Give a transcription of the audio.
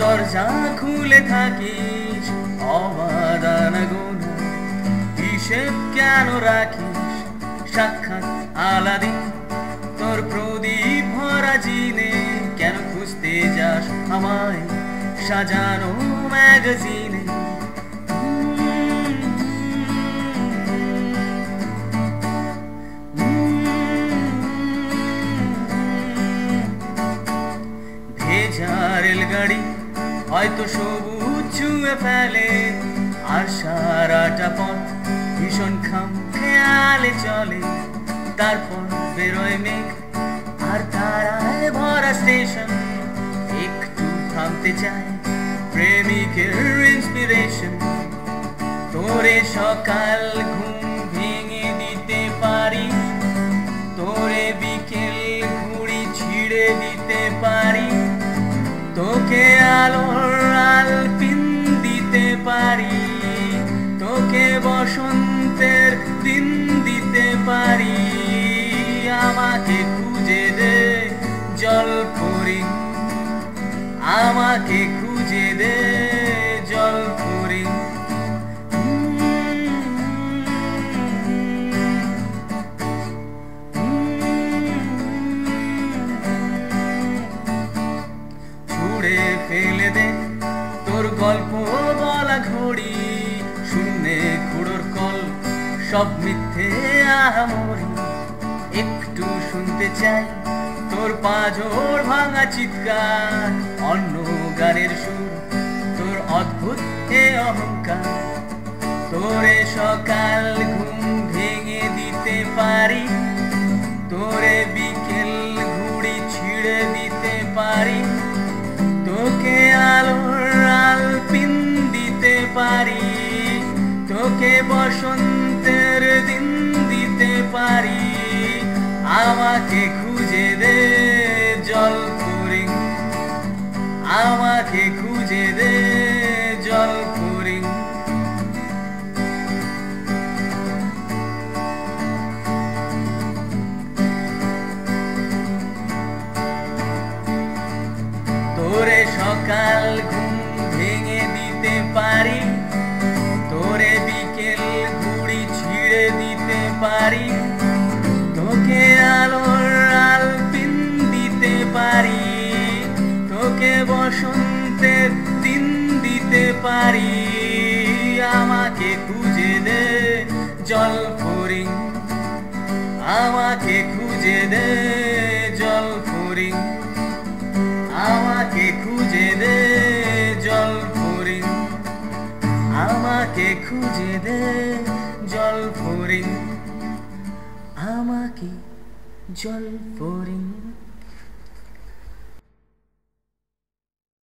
দরজা খুলে থাকিস অবাধ গোনা, হিসেব কেন রাখিস সাক্ষাৎ আলাদিন। তোর প্রদীপ ভরা জিনে কেন খুঁজতে যাস আমায় সাজানো ম্যাগাজিনে। ভেজা রেলগাড়ি হয়তো সবুজ ছুঁয়ে ফেলে, আর সারাটা পথ ভীষণ খেয়ালে চলে। তারপর বেরোয় মেঘ আর তারায় ভরা স্টেশন, একটু থামতে চায় প্রেমিকের ইন্সপিরেশন। তোরে সকাল ঘুম ভেঙে দিতে পারি, তোরে বিকেল ঘুড়ি ছিঁড়ে দিতে পারি, তোকে আলোর আলপিন দিতে পারি, তোকে বসন্তের দিন দিতে পারি। আমাকে খুঁজে দে জলপরি, আমাকে খুঁজে দে জলপরি। ছুঁড়ে ফেলে দে তোর গল্প বলা ঘড়ি, শূন্যে খুঁড়োর কল সব মিথ্যে আহামরি। একটু শুনতে চাই তোর পাঁজর ভাঙা চিৎকার, অন্য গানের সুর তোর অদ্ভুত এ অহংকার। তোরে সকাল ঘুম ভেঙে দিতে পারি, তোরে বিকেল ঘুড়ি ছিঁড়ে দিতে পারি, তোকে আলোর আলপিন দিতে পারি, তোকে বসন্তের দিন দিতে পারি। আমাকে খুঁজে দে জলপরি, আমাকে খুঁজে দে জলপরি। তোরে সকাল ঘুম ভেঙে দিতে পারি, তোরে বিকেল ঘুড়ি ছিঁড়ে দিতে পারি, তোকে আলোর আলপিন দিতে পারি, তোকে বসন্তের দিন দিতে পারি। আমাকে খুঁজে দে জলপরি, আমাকে খুঁজে দে জলপরি, আমাকে খুঁজে দে জলপরি, আমাকে খুঁজে দে জলপরি, আমাকে জলপরি।